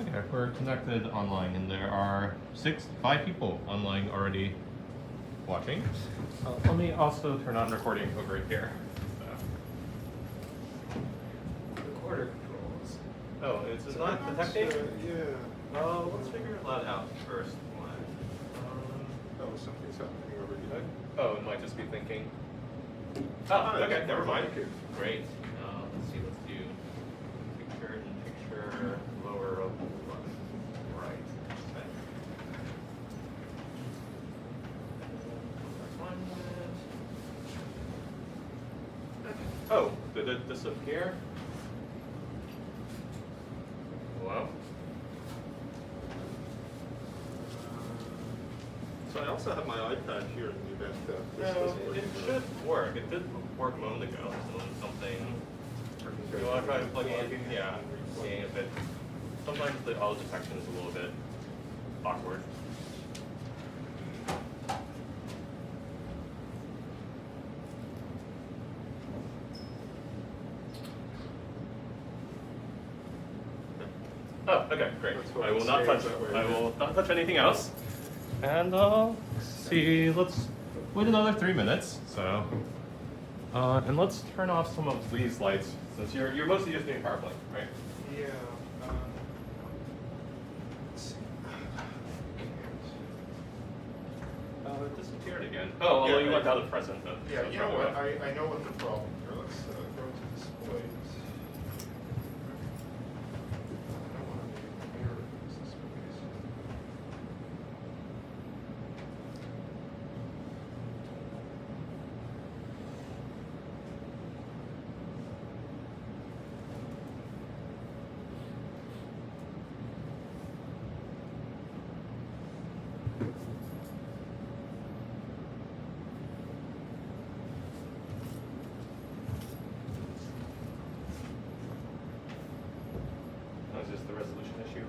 Okay, we're connected online, and there are 5 people online already watching. Let me also turn on recording over here. Recorder controls. Oh, it's not detecting? Yeah. Let's figure that out first. Oh, something's happening over here. Oh, it might just be thinking. Oh, okay, never mind. Great. Let's see, let's do picture in picture, lower of left, right. Oh, did it disappear? Hello? So I also have my iPad here in the event that this No, doesn't work. it should work. It did work a moment ago. So then something. You want to try plugging in? Yeah, seeing if it. Sometimes the auto detection is a little bit awkward. Oh, okay, great. I will not touch. I will not touch anything else. And let's see. Let's wait another 3 minutes. So, and let's turn off some of these lights since you're mostly just doing PowerPoint, right? Yeah. Let's see. It disappeared again. Oh, although you went out of present then. Yeah, so you know what? I know what the problem here. Let's go to displays. I don't want to mirror these displays. Is this the resolution issue or?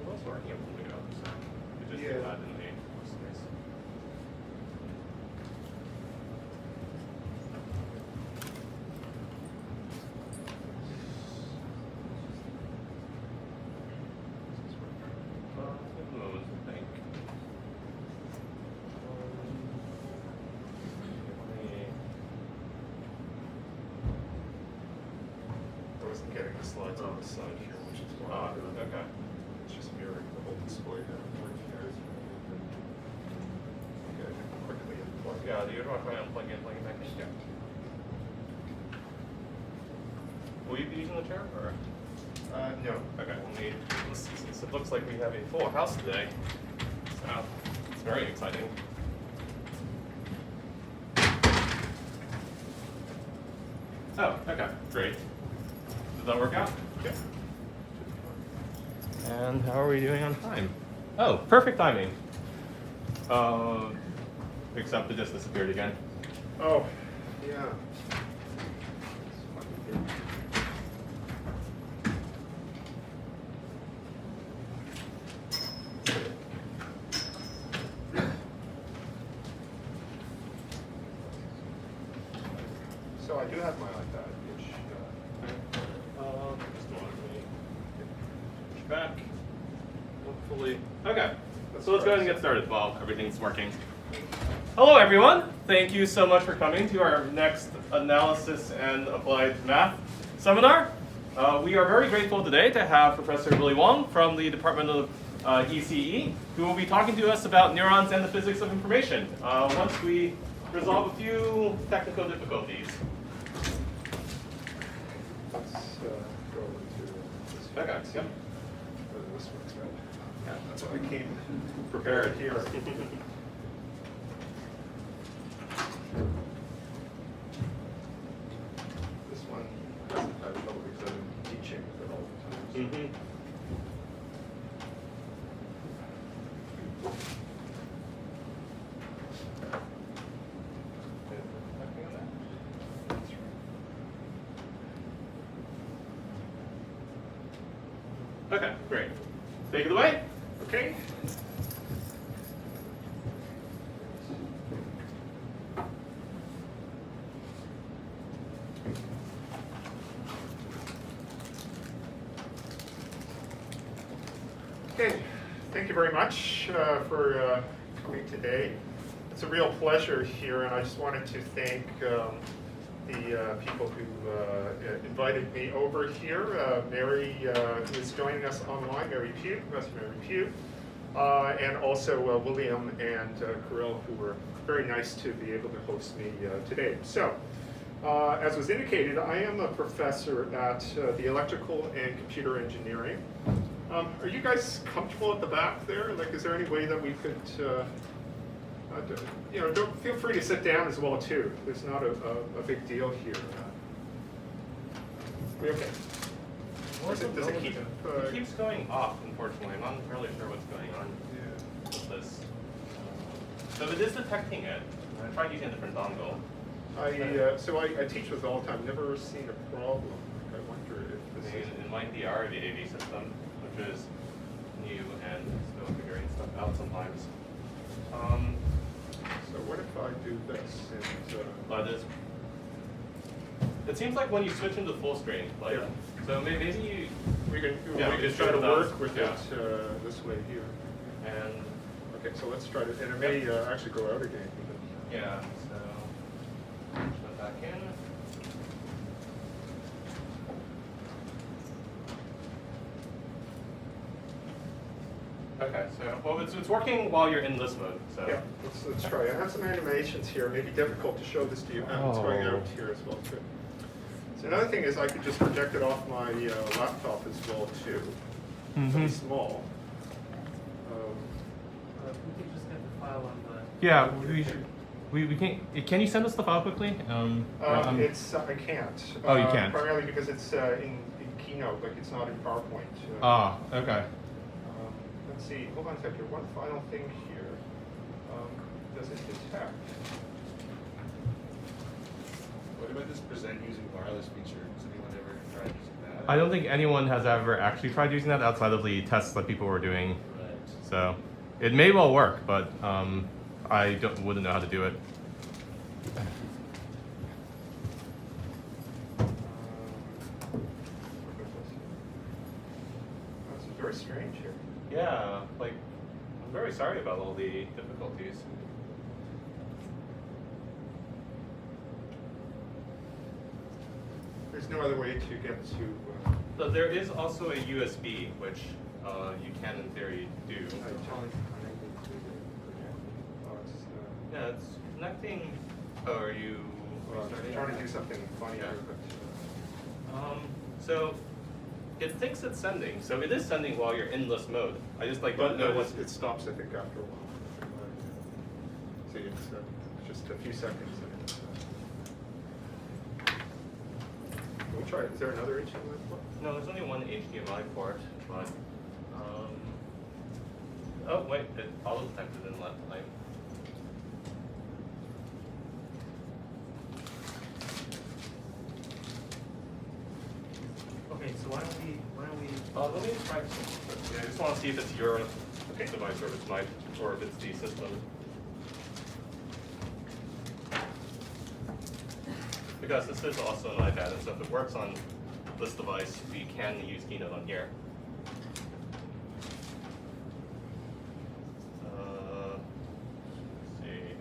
Well, it's working a moment ago, so it just did that in the workspace. Give a moment to think. I wasn't getting the slides on the side here, which is why. Okay. It's just mirroring the whole display here. Okay, quickly unplug. Yeah, do you want to try unplugging and plugging back in? Yeah. Will you be using the chair or? No. Okay, we'll need, since it looks like we have a full house today, so it's very exciting. Oh, okay, great. Does that work out? Yeah. And how are we doing on time? Oh, perfect timing. Except it just disappeared again. Oh, yeah. So I do have my iPad, which Just want to push back. Hopefully. Okay. So let's go ahead and get started while everything's working. Hello, everyone. Thank you so much for coming to our next Analysis and Applied Math seminar. We are very grateful today to have Professor Willy Wong from the Department of ECE, who will be talking to us about neurons and the physics of information once we resolve a few technical difficulties. let's go into this. Okay, yep. This one's right. Yeah, that's why I came prepared here. This one hasn't had trouble because I've been teaching for all the time. Mm-hmm. Okay, great. Take it away. Okay. Okay, thank you very much for coming today. It's a real pleasure here, and I just wanted to thank the people who invited me over here. Mary, who is joining us online, Mary Pugh, Professor Mary Pugh, and also William and Carell, who were very nice to be able to host me today. So, as was indicated, I am a professor at the Electrical and Computer Engineering. Are you guys comfortable at the back there? Like, is there any way that we could, don't feel free to sit down as well too. There's not a big deal here. We okay? Does it keep? It keeps going off. Unfortunately, I'm not entirely sure what's going on with this. So it is detecting it. I tried using a different dongle. I teach with all the time. Never seen a problem. I wonder if this is. It might be our VAV system, which is new and still figuring stuff out sometimes. So what if I do this? And, it seems like when you switch into full screen, like, yeah. So maybe you. we can just try to do work with yeah. it this way here. And Okay, so let's try to, and it may actually go out again. yeah, so put that back in. Okay, so well, it's working while you're in this mode. So Yeah, let's try. I have some animations here. It may be difficult to show this to you. It's going out here as well too. So another thing is I could just project it off my laptop as well too. It's pretty small. We can just get the file on the. yeah, we can you send us the file quickly? It's I can't. Oh, you can't. Primarily because it's in Keynote, like it's not in PowerPoint. Okay. Let's see. Hold on a second. One final thing here. Does it detect? What about this present using wireless feature? Has anyone ever tried using that? I don't think anyone has ever actually tried using that outside of the tests that people were doing. Right. So it may well work, but I wouldn't know how to do it. This is very strange here. Yeah, like I'm very sorry about all the difficulties. There's no other way to get to. So there is also a USB, which you can in theory do. Yeah, it's connecting. Oh, are you restarting? Trying to do something funny Yeah. here, but. So it thinks it's sending. So it is sending while you're in this mode. I just like don't know what. It stops, I think, after a while. See, it's just a few seconds. And we'll try it. Is there another HDMI port? No, there's only one HDMI port, but oh wait, it auto detected in that time. Okay, so why don't we Let me try this. Yeah, I just want to see if it's your device or if it's mine or if it's the system. Because this is also an iPad, and so if it works on this device, we can use Keynote on here. Let's see.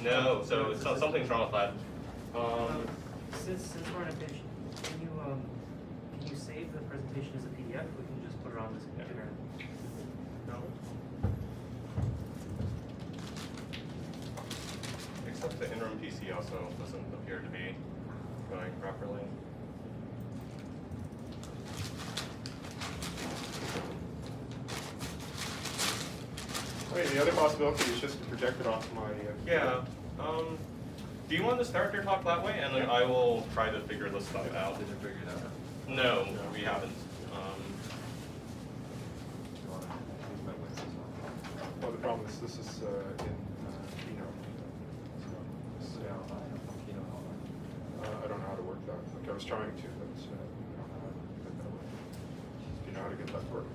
No, so it's something's wrong with that. since we're on a page, can you save the presentation as a PDF? We can just put it on this computer. No. Except the interim PC also doesn't appear to be going properly. Wait, the other possibility is just to project it off my. Yeah. Do you want to start your talk that way, and then I will try to figure this stuff out? Did you figure it out? No, we haven't. Well, the problem is this is in Keynote. So, I don't know how to work that. Like I was trying to, but. get that to work.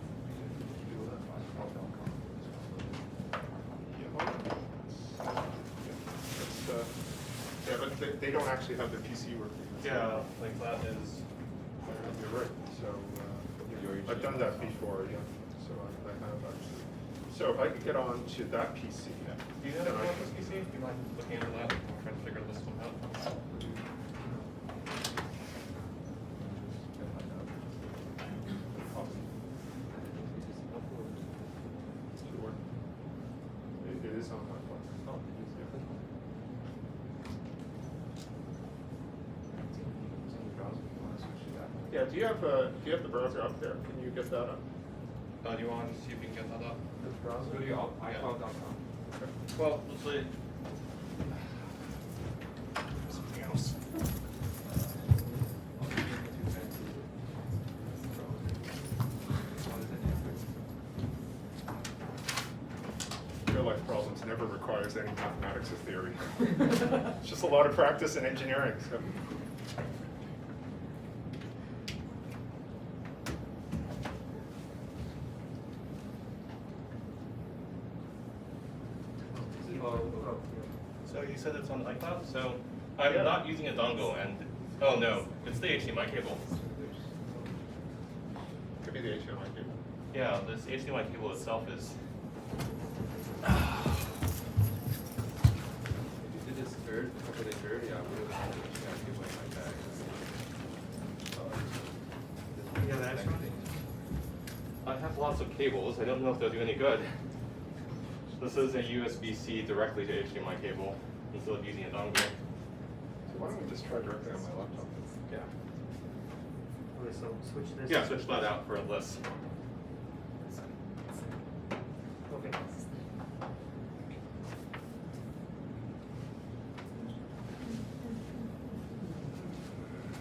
Yeah, but they don't actually have the PC working. Yeah, like that is. You're right. So I've done that before. Yeah. So I have actually. So if I could get on to that PC. Do you know how to work with PC? Do you mind looking into that? I'm trying to figure this one out. It is on my phone. Oh, yeah. Do you have the browser up there? Can you get that up? Do you want to see if we can get that up? The browser? Go to your iCloud.com. Okay. Well, let's see. Something else. Real life problems never requires any mathematics or theory. It's just a lot of practice in engineering. So. So you said it's on iCloud? So I'm Yeah. not using a dongle and, oh no, it's the HDMI cable. Could be the HDMI cable. Yeah, this HDMI cable itself is. If you did this third, company third, yeah, we would have to give my back. You have an extra one? I have lots of cables. I don't know if they'll do any good. This is a USB-C directly to HDMI cable instead of using a dongle. So why don't we just try directly on my laptop? Yeah. Okay, so switch this. Yeah, switch that out for this. Okay.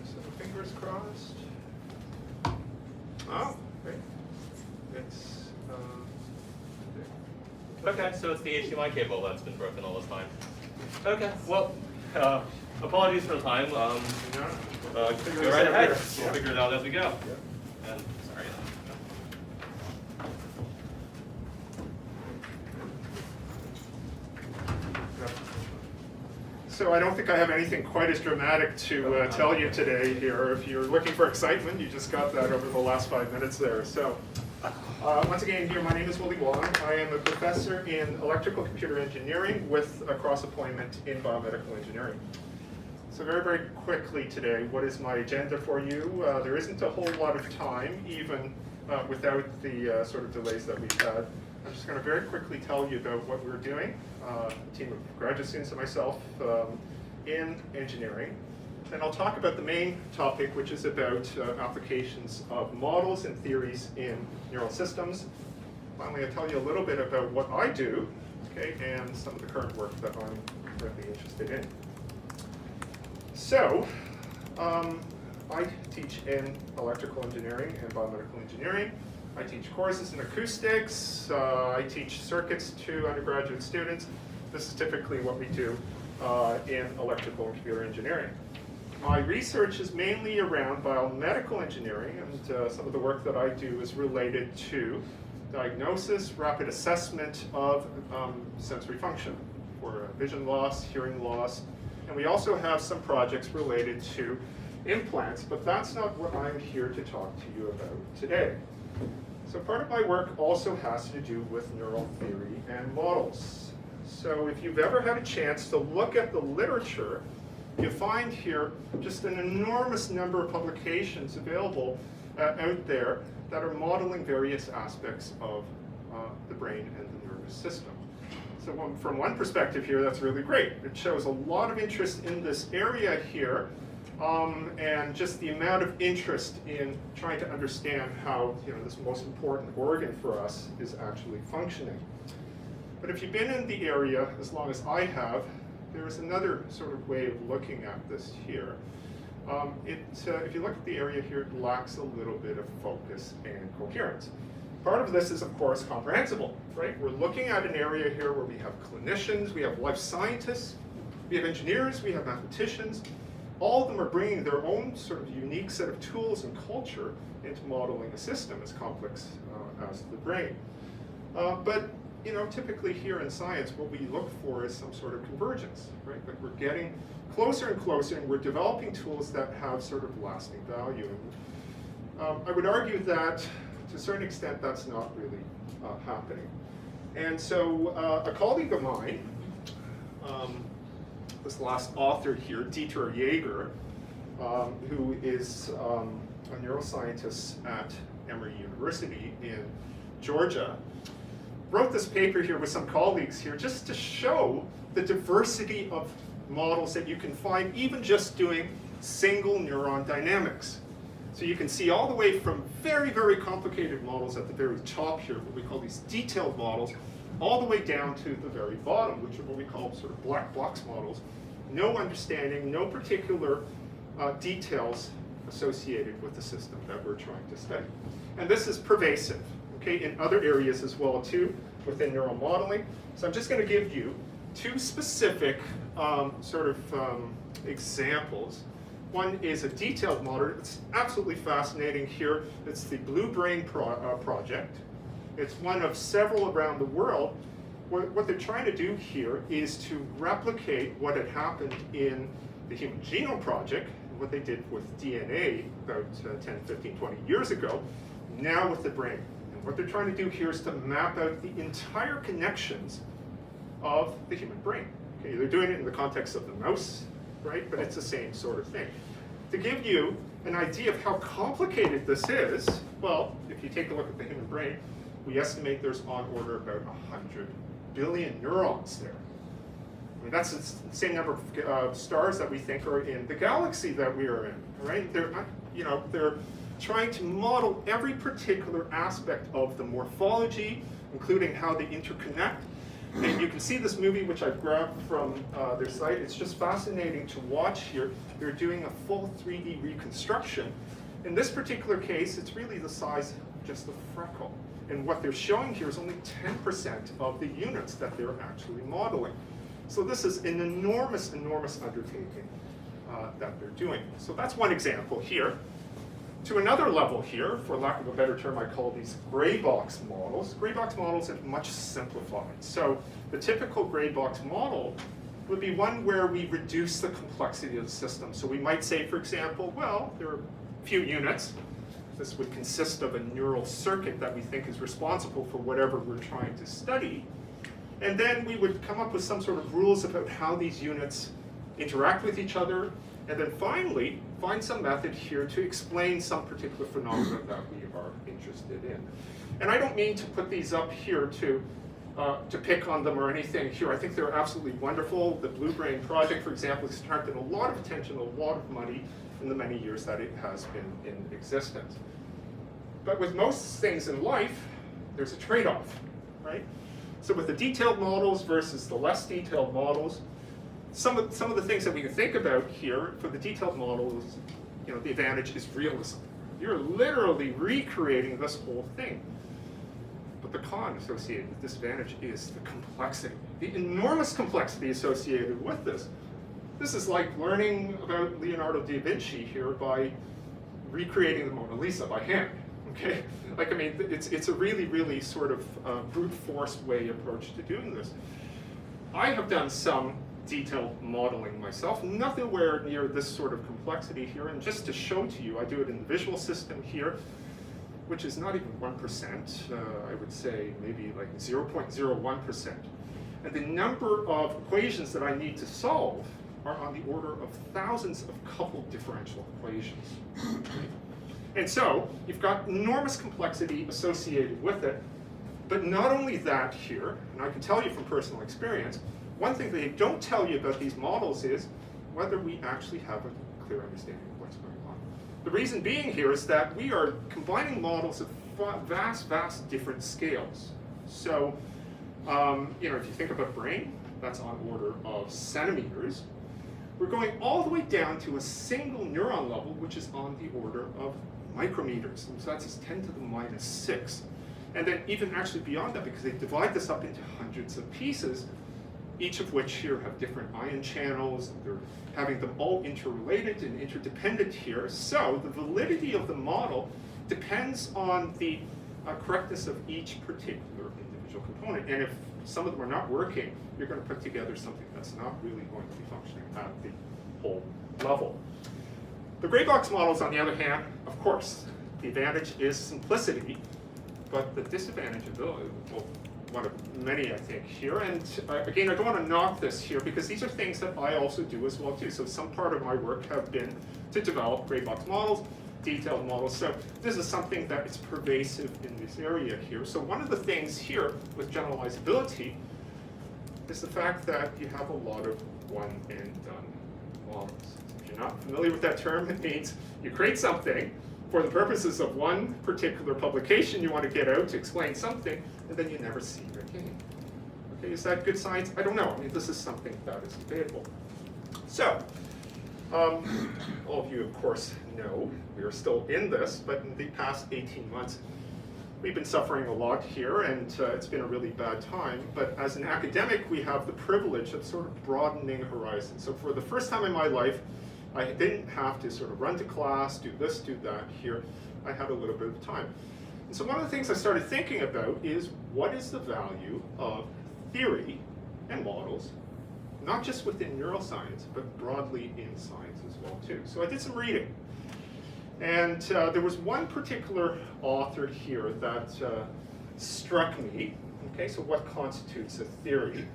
So fingers crossed. Oh, great. It's Okay, so it's the HDMI cable that's been broken all this time. Okay, well, apologies for the time. Go right ahead. We'll figure it out as we go. And sorry. So I don't think I have anything quite as dramatic to tell you today here. If you're looking for excitement, you just got that over the last 5 minutes there. So once again here, my name is Willy Wong. I am a professor in electrical computer engineering with a cross appointment in biomedical engineering. So very, very quickly today, what is my agenda for you? There isn't a whole lot of time, even without the sort of delays that we've had. I'm just going to very quickly tell you about what we're doing, a team of graduate students and myself in engineering. And I'll talk about the main topic, which is about applications of models and theories in neural systems. Finally, I'll tell you a little bit about what I do, okay, and some of the current work that I'm currently interested in. So, I teach in electrical engineering and biomedical engineering. I teach courses in acoustics. I teach circuits to undergraduate students. This is typically what we do in electrical and computer engineering. My research is mainly around biomedical engineering, and some of the work that I do is related to diagnosis, rapid assessment of sensory function for vision loss, hearing loss, and we also have some projects related to implants, but that's not what I'm here to talk to you about today. So part of my work also has to do with neural theory and models. So if you've ever had a chance to look at the literature, you find here just an enormous number of publications available out there that are modeling various aspects of the brain and the nervous system. So from one perspective here, that's really great. It shows a lot of interest in this area here, and just the amount of interest in trying to understand how this most important organ for us is actually functioning. But if you've been in the area as long as I have, there is another sort of way of looking at this here. If you look at the area here, it lacks a little bit of focus and coherence. Part of this is, of course, comprehensible, right? We're looking at an area here where we have clinicians, we have life scientists, we have engineers, we have mathematicians, all of them are bringing their own sort of unique set of tools and culture into modeling a system as complex as the brain. But typically here in science, what we look for is some sort of convergence, right? Like we're getting closer and closer, and we're developing tools that have sort of lasting value. I would argue that, to a certain extent, that's not really happening. And so a colleague of mine, this last author here, Dieter Jaeger, who is a neuroscientist at Emory University in Georgia, wrote this paper here with some colleagues here just to show the diversity of models that you can find even just doing single neuron dynamics. So you can see all the way from very, very complicated models at the very top here, what we call these detailed models, all the way down to the very bottom, which are what we call sort of black box models. No understanding, no particular details associated with the system that we're trying to study. And this is pervasive, okay, in other areas as well too, within neural modeling. So I'm just going to give you two specific examples. One is a detailed model. It's absolutely fascinating here. It's the Blue Brain project. It's one of several around the world. What they're trying to do here is to replicate what had happened in the Human Genome Project, what they did with DNA about 10, 15, 20 years ago, now with the brain. And what they're trying to do here is to map out the entire connections of the human brain. Okay, they're doing it in the context of the mouse, right? But it's the same sort of thing. To give you an idea of how complicated this is, well, if you take a look at the human brain, we estimate there's on order about 100 billion neurons there. I mean, that's the same number of stars that we think are in the galaxy that we are in, right? They're trying to model every particular aspect of the morphology, including how they interconnect. And you can see this movie, which I've grabbed from their site. It's just fascinating to watch here. They're doing a full 3D reconstruction. In this particular case, it's really the size of just a freckle. And what they're showing here is only 10% of the units that they're actually modeling. So this is an enormous, enormous undertaking that they're doing. So that's one example here. To another level here, for lack of a better term, I call these gray box models. Gray box models are much simplified. So the typical gray box model would be one where we reduce the complexity of the system. So we might say, for example, well, there are a few units. This would consist of a neural circuit that we think is responsible for whatever we're trying to study. And then we would come up with some sort of rules about how these units interact with each other. And then finally, find some method here to explain some particular phenomena that we are interested in. And I don't mean to put these up here to pick on them or anything here. I think they're absolutely wonderful. The Blue Brain project, for example, has attracted a lot of attention, a lot of money in the many years that it has been in existence. But with most things in life, there's a trade-off, right? So with the detailed models versus the less detailed models, some of the things that we can think about here for the detailed models, the advantage is realism. You're literally recreating this whole thing. But the con associated with this advantage is the complexity, the enormous complexity associated with this. This is like learning about Leonardo da Vinci here by recreating the Mona Lisa by hand. Okay, it's a really, really sort of brute force way approach to doing this. I have done some detailed modeling myself, nowhere near this sort of complexity here. And just to show to you, I do it in the visual system here, which is not even 1%. I would say maybe like 0.01%. And the number of equations that I need to solve are on the order of thousands of coupled differential equations. And so you've got enormous complexity associated with it. But not only that here, and I can tell you from personal experience, one thing they don't tell you about these models is whether we actually have a clear understanding of what's going on. The reason being here is that we are combining models of vast, vast different scales. So, if you think of a brain, that's on order of centimeters. We're going all the way down to a single neuron level, which is on the order of micrometers. And so that's 10 to the minus 6. And then even actually beyond that, because they divide this up into hundreds of pieces, each of which here have different ion channels. They're having them all interrelated and interdependent here. So the validity of the model depends on the correctness of each particular individual component. And if some of them are not working, you're going to put together something that's not really going to be functioning at the whole level. The gray box models, on the other hand, of course, the advantage is simplicity, but the disadvantage of well, one of many, I think, here. And again, I don't want to knock this here because these are things that I also do as well too. So some part of my work have been to develop gray box models, detailed models. So this is something that is pervasive in this area here. So one of the things here with generalizability is the fact that you have a lot of one and done models. If you're not familiar with that term, it means you create something for the purposes of one particular publication you want to get out to explain something, and then you never see it again. Okay, is that good science? I don't know. I mean, this is something that is debatable. So, all of you, of course, know we are still in this, but in the past 18 months, we've been suffering a lot here, and it's been a really bad time. But as an academic, we have the privilege of sort of broadening horizons. So for the first time in my life, I didn't have to sort of run to class, do this, do that here. I had a little bit of time. And so one of the things I started thinking about is what is the value of theory and models, not just within neuroscience, but broadly in science as well too. So I did some reading. And there was one particular author here that struck me. Okay, so what constitutes a theory?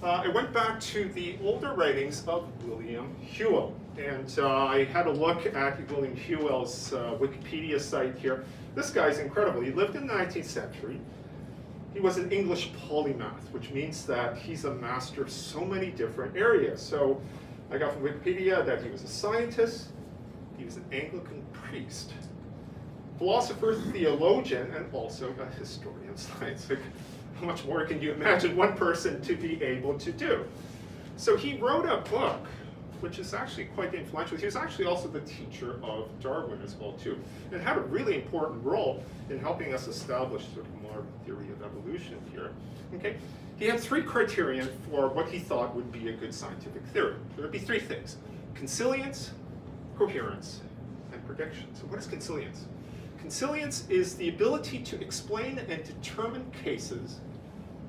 I went back to the older writings of William Whewell. And I had a look at William Whewell's Wikipedia site here. This guy's incredible. He lived in the 19th century. He was an English polymath, which means that he's a master of so many different areas. So I got from Wikipedia that he was a scientist, he was an Anglican priest, philosopher, theologian, and also a historian of science. Like, how much more can you imagine one person to be able to do? So he wrote a book, which is actually quite influential. He was actually also the teacher of Darwin as well too, and had a really important role in helping us establish sort of modern theory of evolution here. Okay, he had three criterion for what he thought would be a good scientific theory. There would be three things: consilience, coherence, and prediction. So what is consilience? Consilience is the ability to explain and determine cases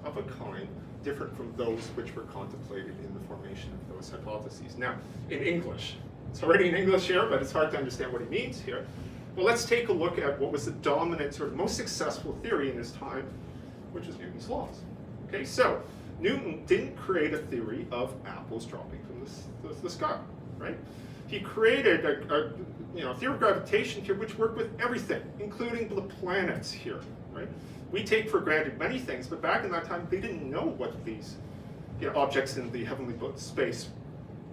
of a kind different from those which were contemplated in the formation of those hypotheses. Now, in English, it's already in English here, but it's hard to understand what he means here. Well, let's take a look at what was the dominant, sort of most successful theory in his time, which is Newton's laws. Okay, so Newton didn't create a theory of apples dropping from the sky, right? He created a theory of gravitation here, which worked with everything, including the planets here, right? We take for granted many things, but back in that time, they didn't know what these objects in the heavenly space,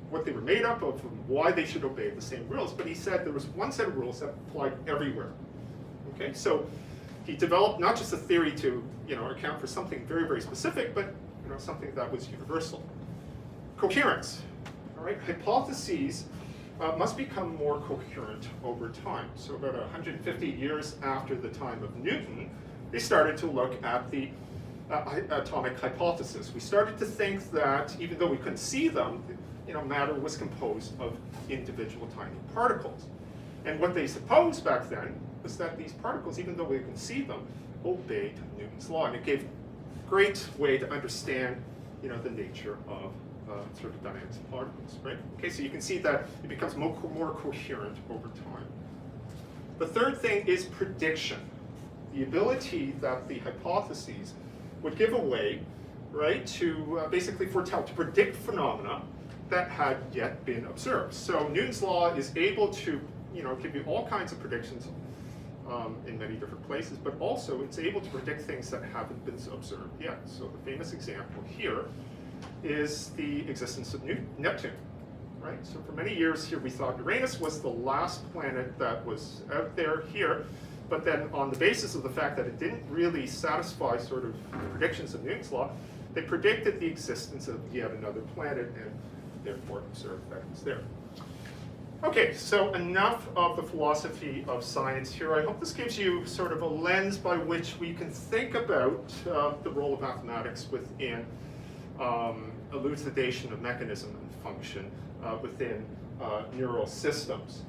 what they were made up of, and why they should obey the same rules. But he said there was one set of rules that applied everywhere. Okay, so he developed not just a theory to account for something very, very specific, but something that was universal. Coherence. All right, hypotheses must become more coherent over time. So about 150 years after the time of Newton, they started to look at the atomic hypothesis. We started to think that even though we couldn't see them, matter was composed of individual tiny particles. And what they supposed back then was that these particles, even though we couldn't see them, obeyed Newton's law. And it gave a great way to understand the nature of sort of dynamics of particles, right? Okay, so you can see that it becomes more coherent over time. The third thing is prediction. The ability that the hypotheses would give away, right, to basically foretell, to predict phenomena that had yet been observed. So Newton's law is able to, give you all kinds of predictions in many different places, but also it's able to predict things that haven't been observed yet. So the famous example here is the existence of Neptune, right? So for many years here we thought Uranus was the last planet that was out there here. But then on the basis of the fact that it didn't really satisfy sort of the predictions of Newton's law, they predicted the existence of yet another planet and therefore observed that it was there. Okay, so enough of the philosophy of science here. I hope this gives you sort of a lens by which we can think about the role of mathematics within elucidation of mechanism and function within neural systems.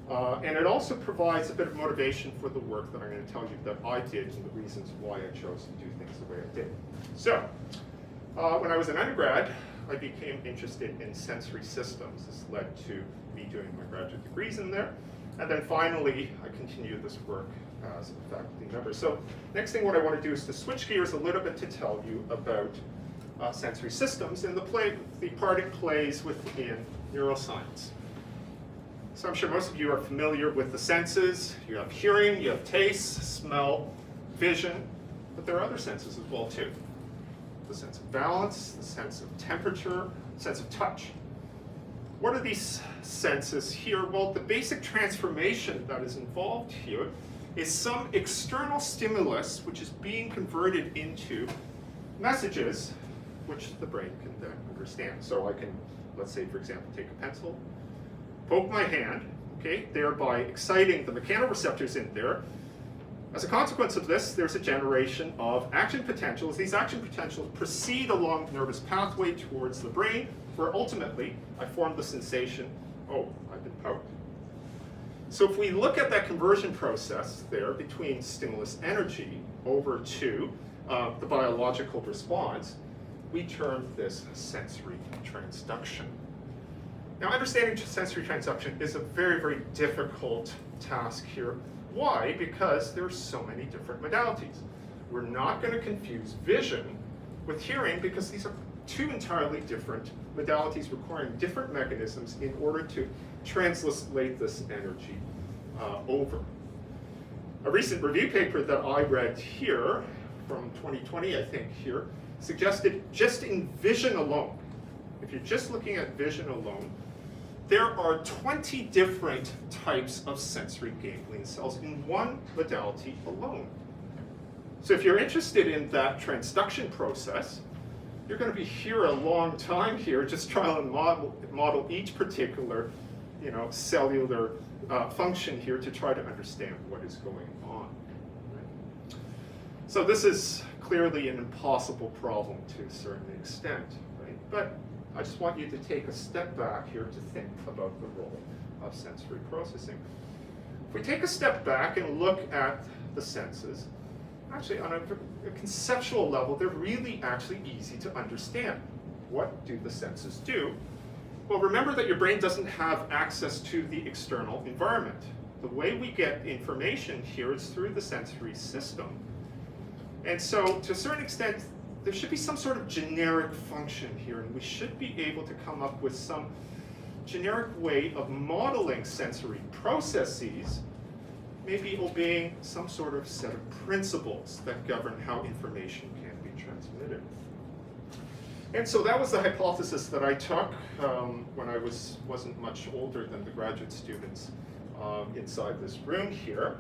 And it also provides a bit of motivation for the work that I'm going to tell you that I did and the reasons why I chose to do things the way I did. So, when I was an undergrad, I became interested in sensory systems. This led to me doing my graduate degrees in there. And then finally, I continued this work as a faculty member. So next thing what I want to do is to switch gears a little bit to tell you about sensory systems and the part it plays within neuroscience. So I'm sure most of you are familiar with the senses. You have hearing, you have taste, smell, vision, but there are other senses as well too. The sense of balance, the sense of temperature, the sense of touch. What are these senses here? Well, the basic transformation that is involved here is some external stimulus which is being converted into messages which the brain can then understand. So I can, let's say for example, take a pencil, poke my hand, okay, thereby exciting the mechanoreceptors in there. As a consequence of this, there's a generation of action potentials. These action potentials proceed along the nervous pathway towards the brain, where ultimately I form the sensation, oh, I've been poked. So if we look at that conversion process there between stimulus energy over to the biological response, we term this sensory transduction. Now, understanding sensory transduction is a very, very difficult task here. Why? Because there are so many different modalities. We're not going to confuse vision with hearing because these are two entirely different modalities requiring different mechanisms in order to translate this energy over. A recent review paper that I read here, from 2020 I think here, suggested just in vision alone, if you're just looking at vision alone, there are 20 different types of sensory ganglion cells in one modality alone. So if you're interested in that transduction process, you're going to be here a long time here, just trying to model each particular, cellular function here to try to understand what is going on. Right? So this is clearly an impossible problem to a certain extent, right? But I just want you to take a step back here to think about the role of sensory processing. If we take a step back and look at the senses, actually on a conceptual level, they're really actually easy to understand. What do the senses do? Well, remember that your brain doesn't have access to the external environment. The way we get information here is through the sensory system. And so, to a certain extent, there should be some sort of generic function here, and we should be able to come up with some generic way of modeling sensory processes, maybe obeying some sort of set of principles that govern how information can be transmitted. And so that was the hypothesis that I took when I wasn't much older than the graduate students inside this room here.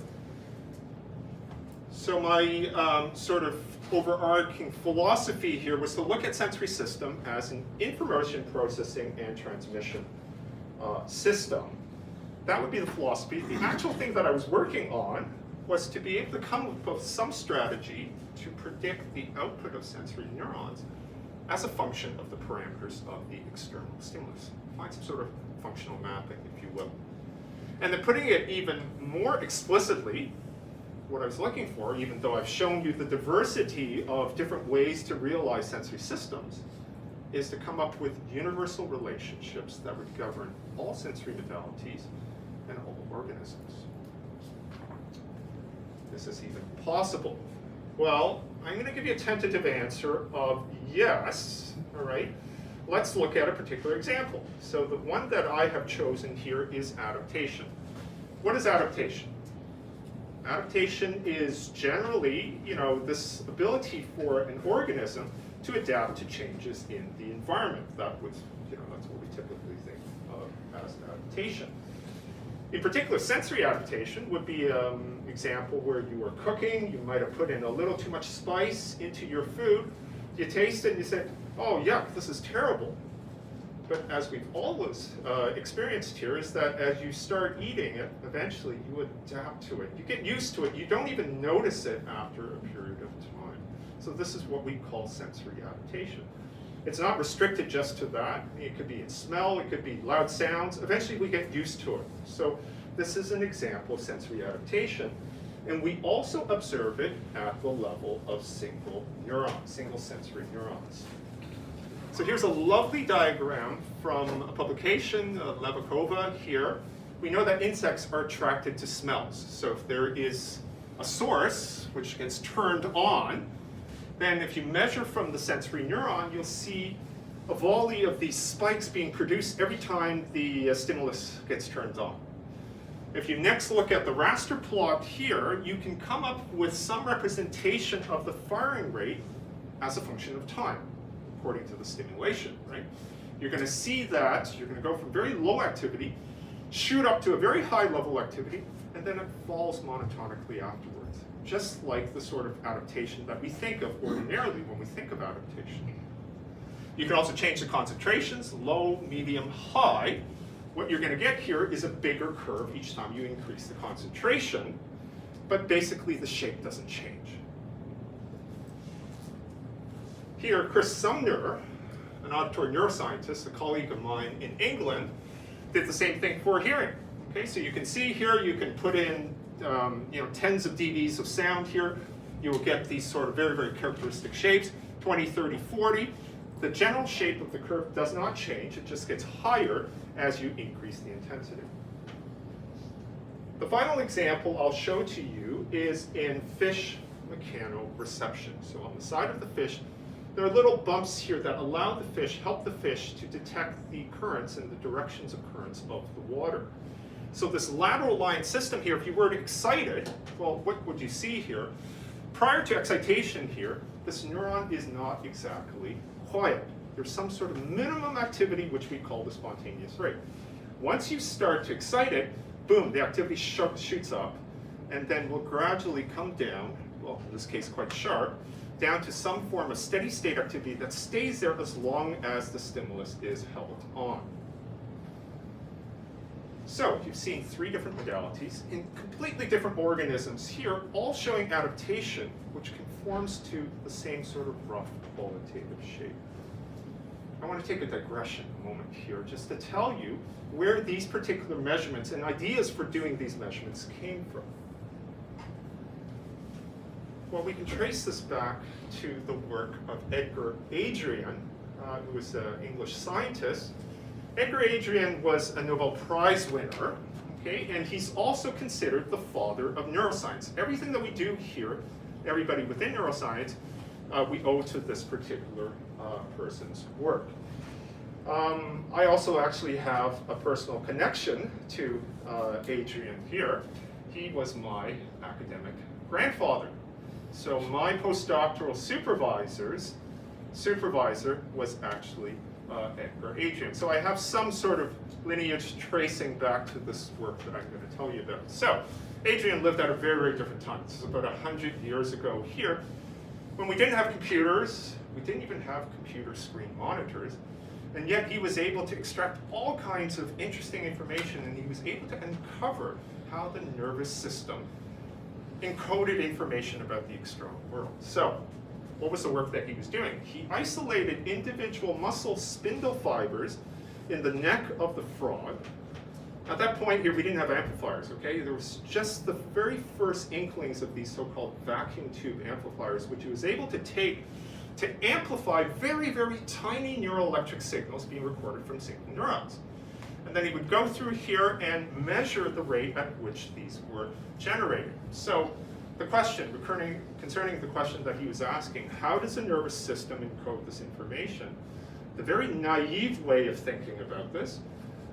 So my sort of overarching philosophy here was to look at sensory system as an information processing and transmission system. That would be the philosophy. The actual thing that I was working on was to be able to come up with some strategy to predict the output of sensory neurons as a function of the parameters of the external stimulus. Find some sort of functional mapping, if you will. And then putting it even more explicitly, what I was looking for, even though I've shown you the diversity of different ways to realize sensory systems, is to come up with universal relationships that would govern all sensory modalities and all organisms. Is this even possible? Well, I'm going to give you a tentative answer of yes, all right? Let's look at a particular example. So the one that I have chosen here is adaptation. What is adaptation? Adaptation is generally, this ability for an organism to adapt to changes in the environment. That's what we typically think of as adaptation. In particular, sensory adaptation would be an example where you are cooking, you might have put in a little too much spice into your food, you taste it and you say, oh yuck, this is terrible. But as we've always experienced here is that as you start eating it, eventually you adapt to it. You get used to it. You don't even notice it after a period of time. So this is what we call sensory adaptation. It's not restricted just to that. It could be in smell, it could be loud sounds. Eventually we get used to it. So this is an example of sensory adaptation. And we also observe it at the level of single neurons, single sensory neurons. So here's a lovely diagram from a publication, Levikova here. We know that insects are attracted to smells. So if there is a source which gets turned on, then if you measure from the sensory neuron, you'll see a volley of these spikes being produced every time the stimulus gets turned on. If you next look at the raster plot here, you can come up with some representation of the firing rate as a function of time, according to the stimulation, right? You're going to see that you're going to go from very low activity, shoot up to a very high level activity, and then it falls monotonically afterwards. Just like the sort of adaptation that we think of ordinarily when we think of adaptation. You can also change the concentrations, low, medium, high. What you're going to get here is a bigger curve each time you increase the concentration, but basically the shape doesn't change. Here, Chris Sumner, an auditory neuroscientist, a colleague of mine in England, did the same thing for hearing. Okay, so you can see here, you can put in tens of dBs of sound here. You will get these sort of very, very characteristic shapes, 20, 30, 40. The general shape of the curve does not change. It just gets higher as you increase the intensity. The final example I'll show to you is in fish mechanoreception. So on the side of the fish, there are little bumps here that allow the fish, help the fish to detect the currents and the directions of currents of the water. So this lateral line system here, if you were to excite it, well, what would you see here? Prior to excitation here, this neuron is not exactly quiet. There's some sort of minimum activity which we call the spontaneous rate. Once you start to excite it, boom, the activity shoots up, and then will gradually come down, well, in this case quite sharp, down to some form of steady state activity that stays there as long as the stimulus is held on. So you've seen three different modalities in completely different organisms here, all showing adaptation, which conforms to the same sort of rough qualitative shape. I want to take a digression a moment here just to tell you where these particular measurements and ideas for doing these measurements came from. Well, we can trace this back to the work of Edgar Adrian, who was an English scientist. Edgar Adrian was a Nobel Prize winner, okay, and he's also considered the father of neuroscience. Everything that we do here, everybody within neuroscience, we owe to this particular person's work. I also actually have a personal connection to Adrian here. He was my academic grandfather. So my postdoctoral supervisor was actually Edgar Adrian. So I have some sort of lineage tracing back to this work that I'm going to tell you about. So Adrian lived at a very, very different time. This is about 100 years ago here, when we didn't have computers, we didn't even have computer screen monitors, and yet he was able to extract all kinds of interesting information, and he was able to uncover how the nervous system encoded information about the external world. So what was the work that he was doing? He isolated individual muscle spindle fibers in the neck of the frog. At that point here, we didn't have amplifiers, okay? There was just the very first inklings of these so-called vacuum tube amplifiers, which he was able to take to amplify very, very tiny neuroelectric signals being recorded from single neurons. And then he would go through here and measure the rate at which these were generated. So the question, concerning the question that he was asking, how does the nervous system encode this information? The very naive way of thinking about this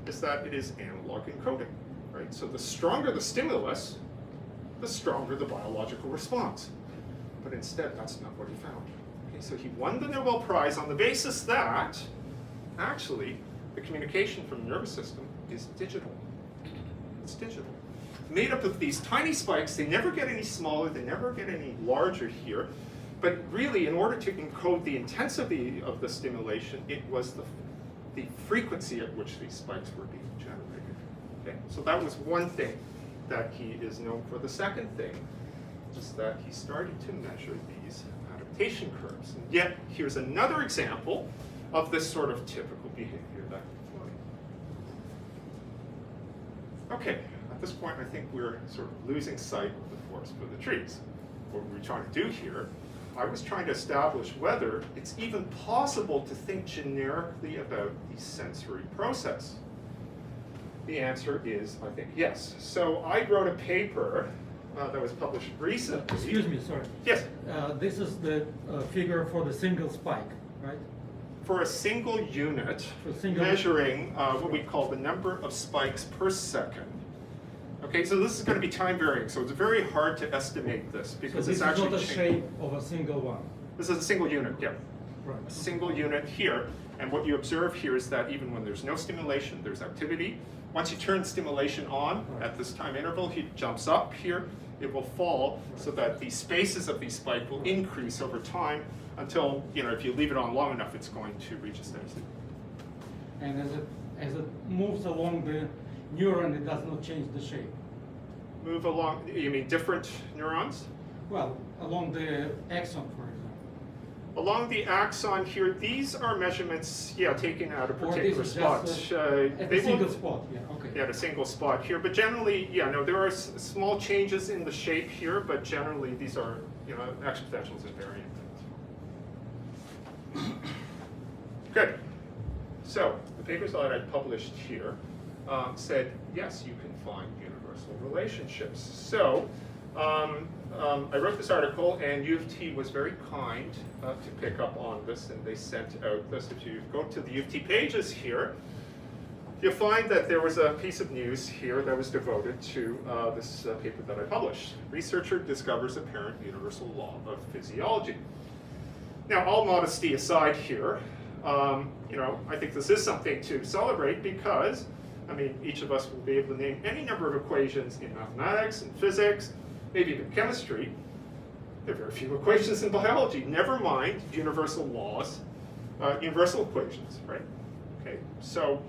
is that it is analog encoding, right? So the stronger the stimulus, the stronger the biological response. But instead, that's not what he found. Okay, so he won the Nobel Prize on the basis that, actually, the communication from the nervous system is digital. It's digital. Made up of these tiny spikes. They never get any smaller, they never get any larger here. But really, in order to encode the intensity of the stimulation, it was the frequency at which these spikes were being generated. Okay? So that was one thing that he is known for. The second thing is that he started to measure these adaptation curves. And yet, here's another example of this sort of typical behavior that okay, at this point, I think we're sort of losing sight of the forest for the trees. What we're trying to do here, I was trying to establish whether it's even possible to think generically about the sensory process. The answer is, I think, yes. So I wrote a paper that was published recently. Excuse me, sorry. Yes. This is the figure for the single spike, right? For a single unit, For a single- measuring what we call the number of spikes per second. Okay, so this is going to be time varying, so it's very hard to estimate this So because this it's is actually not a shape of a single one. This is a single unit, yeah. Right. A single unit here, and what you observe here is that even when there's no stimulation, there's activity. Once you turn stimulation on at this time interval, he jumps up here, it will fall so that the spaces of the spike will increase over time until, if you leave it on long enough, it's going to reach a steady state. And as it moves along the neuron, it does not change the shape. Move along, you mean different neurons? Well, along the axon, for example. Along the axon here, these are measurements, taken at a Or particular this is spot. just at They a single will- spot, yeah, okay. Yeah, at a single spot here, but generally, there are small changes in the shape here, but generally these are, exponentials invariant. Good. So the papers that I published here said, yes, you can find universal relationships. So I wrote this article, and U of T was very kind to pick up on this, and they sent out this. If you go to the U of T pages here, you'll find that there was a piece of news here that was devoted to this paper that I published. Researcher discovers apparent universal law of physiology. Now, all modesty aside here, I think this is something to celebrate because, each of us will be able to name any number of equations in mathematics and physics, maybe even chemistry. There are very few equations in biology, never mind universal laws, universal equations, right? Okay, so,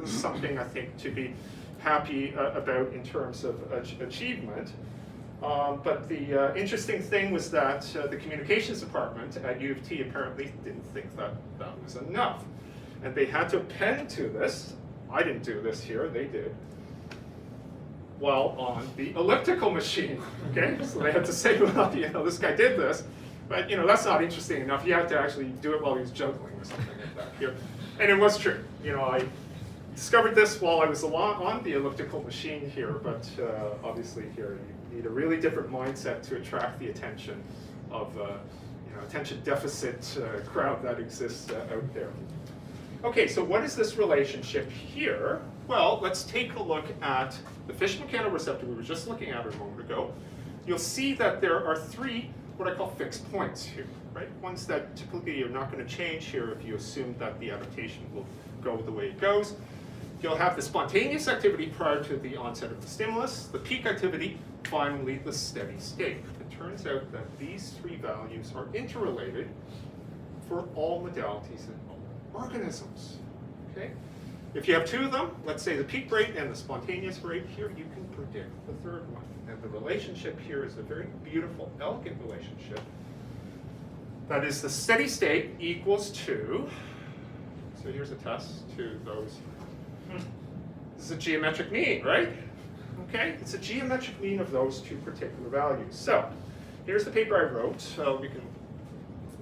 it's something I think to be happy about in terms of achievement. But the interesting thing was that the communications department at U of T apparently didn't think that that was enough. And they had to append to this, I didn't do this here, they did, while on the elliptical machine, okay? So they had to say, well, this guy did this, but that's not interesting enough. You have to actually do it while he was juggling or something like that here. And it was true. I discovered this while I was on the elliptical machine here, but obviously here you need a really different mindset to attract the attention of attention deficit crowd that exists out there. Okay, so what is this relationship here? Well, let's take a look at the fish mechanoreceptor we were just looking at a moment ago. You'll see that there are three what I call fixed points here, right? Ones that typically are not going to change here if you assume that the adaptation will go the way it goes. You'll have the spontaneous activity prior to the onset of the stimulus, the peak activity, finally the steady state. It turns out that these three values are interrelated for all modalities in all organisms, okay? If you have two of them, let's say the peak rate and the spontaneous rate here, you can predict the third one. And the relationship here is a very beautiful, elegant relationship. That is, the steady state equals to, so here's a test to those. This is a geometric mean, right? Okay, it's a geometric mean of those two particular values. So, here's the paper I wrote. We can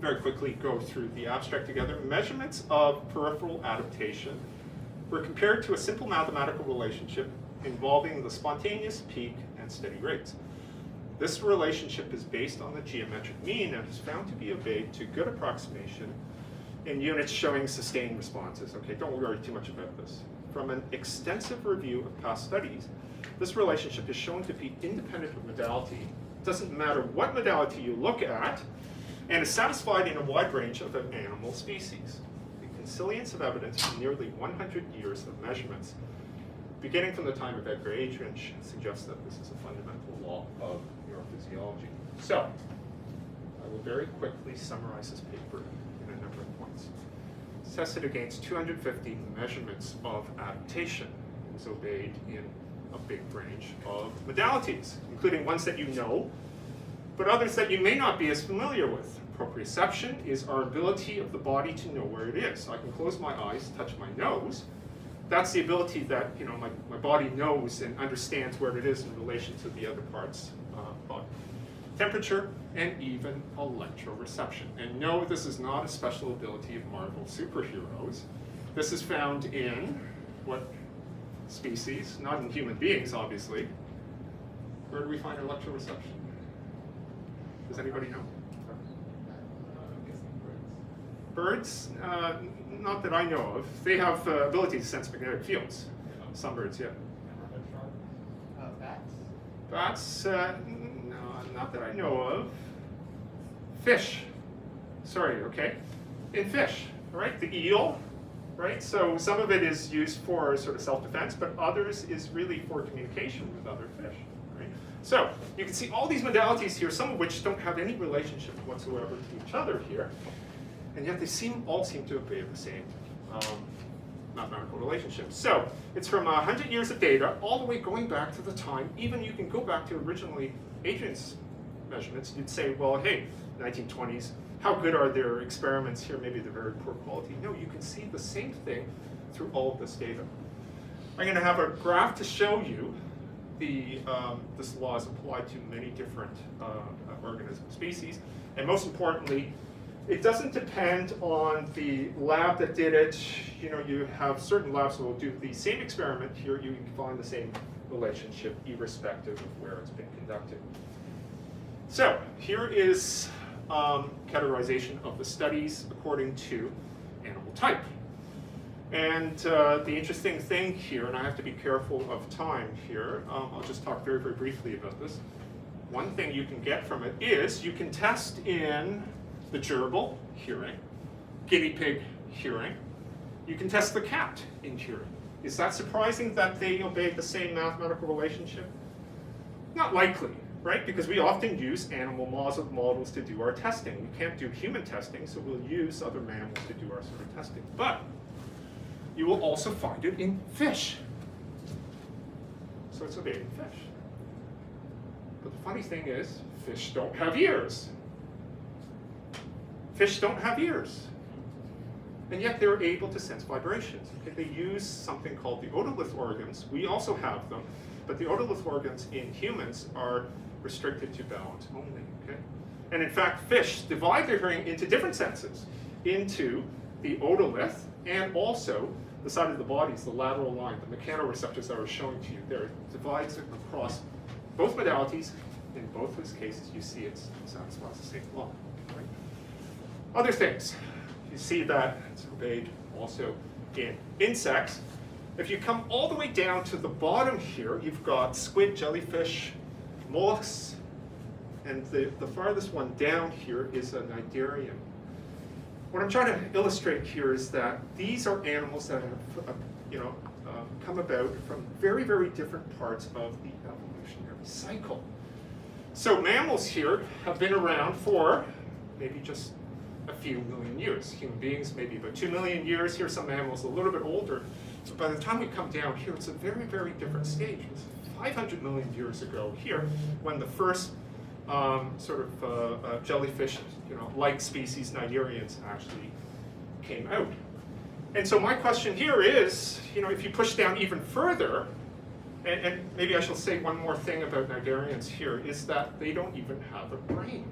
very quickly go through the abstract together. Measurements of peripheral adaptation were compared to a simple mathematical relationship involving the spontaneous, peak, and steady rates. This relationship is based on the geometric mean and is found to be obeyed to good approximation in units showing sustained responses. Okay, don't worry too much about this. From an extensive review of past studies, this relationship is shown to be independent of modality. It doesn't matter what modality you look at, and is satisfied in a wide range of animal species. The consilience of evidence from nearly 100 years of measurements, beginning from the time of Edgar Adrian, suggests that this is a fundamental law of neurophysiology. So, I will very quickly summarize this paper in a number of points. It's tested against 250 measurements of adaptation. It was obeyed in a big range of modalities, including ones that you know, but others that you may not be as familiar with. Proprioception is our ability of the body to know where it is. I can close my eyes, touch my nose. That's the ability that my body knows and understands where it is in relation to the other parts of the body. Temperature and even electroreception. And no, this is not a special ability of Marvel superheroes. This is found in what species? Not in human beings, obviously. Where do we find electroreception? Does anybody know? Birds? Not that I know of. They have ability to sense magnetic fields. Some birds, yeah. Bats? Bats? No, not that I know of. Fish. Sorry, okay. In fish, right? The eel, right? So some of it is used for sort of self-defense, but others is really for communication with other fish, right? So you can see all these modalities here, some of which don't have any relationship whatsoever to each other here. And yet they all seem to obey the same mathematical relationship. So it's from 100 years of data, all the way going back to the time, even you can go back to originally Adrian's measurements. You'd say, well, hey, 1920s, how good are their experiments here? Maybe they're very poor quality. No, you can see the same thing through all of this data. I'm going to have a graph to show you this law is applied to many different organism species. And most importantly, it doesn't depend on the lab that did it. You have certain labs that will do the same experiment. Here you can find the same relationship irrespective of where it's been conducted. So here is categorization of the studies according to animal type. And the interesting thing here, and I have to be careful of time here, I'll just talk very, very briefly about this. One thing you can get from it is you can test in the gerbil, hearing, guinea pig, hearing. You can test the cat in hearing. Is that surprising that they obey the same mathematical relationship? Not likely, right? Because we often use animal models to do our testing. We can't do human testing, so we'll use other mammals to do our sort of testing. But you will also find it in fish. So it's obeying fish. But the funny thing is, fish don't have ears. Fish don't have ears. And yet they're able to sense vibrations. Okay? They use something called the otolith organs. We also have them, but the otolith organs in humans are restricted to balance only. Okay? And in fact, fish divide their hearing into different senses, into the otolith and also the side of the body is the lateral line, the mechanoreceptors that I was showing to you there. It divides it across both modalities. In both those cases, you see it satisfies the same law. Right? Other things, you see that it's obeyed also in insects. If you come all the way down to the bottom here, you've got squid, jellyfish, mollusks, and the farthest one down here is a cnidarian. What I'm trying to illustrate here is that these are animals that have come about from very, very different parts of the evolutionary cycle. So mammals here have been around for maybe just a few million years. Human beings, maybe about 2 million years. Here, some mammals a little bit older. So by the time we come down here, it's a very, very different stage. It was 500 million years ago here, when the first jellyfish, like species, cnidarians, actually came out. And so my question here is, if you push down even further, and maybe I shall say one more thing about cnidarians here, is that they don't even have a brain.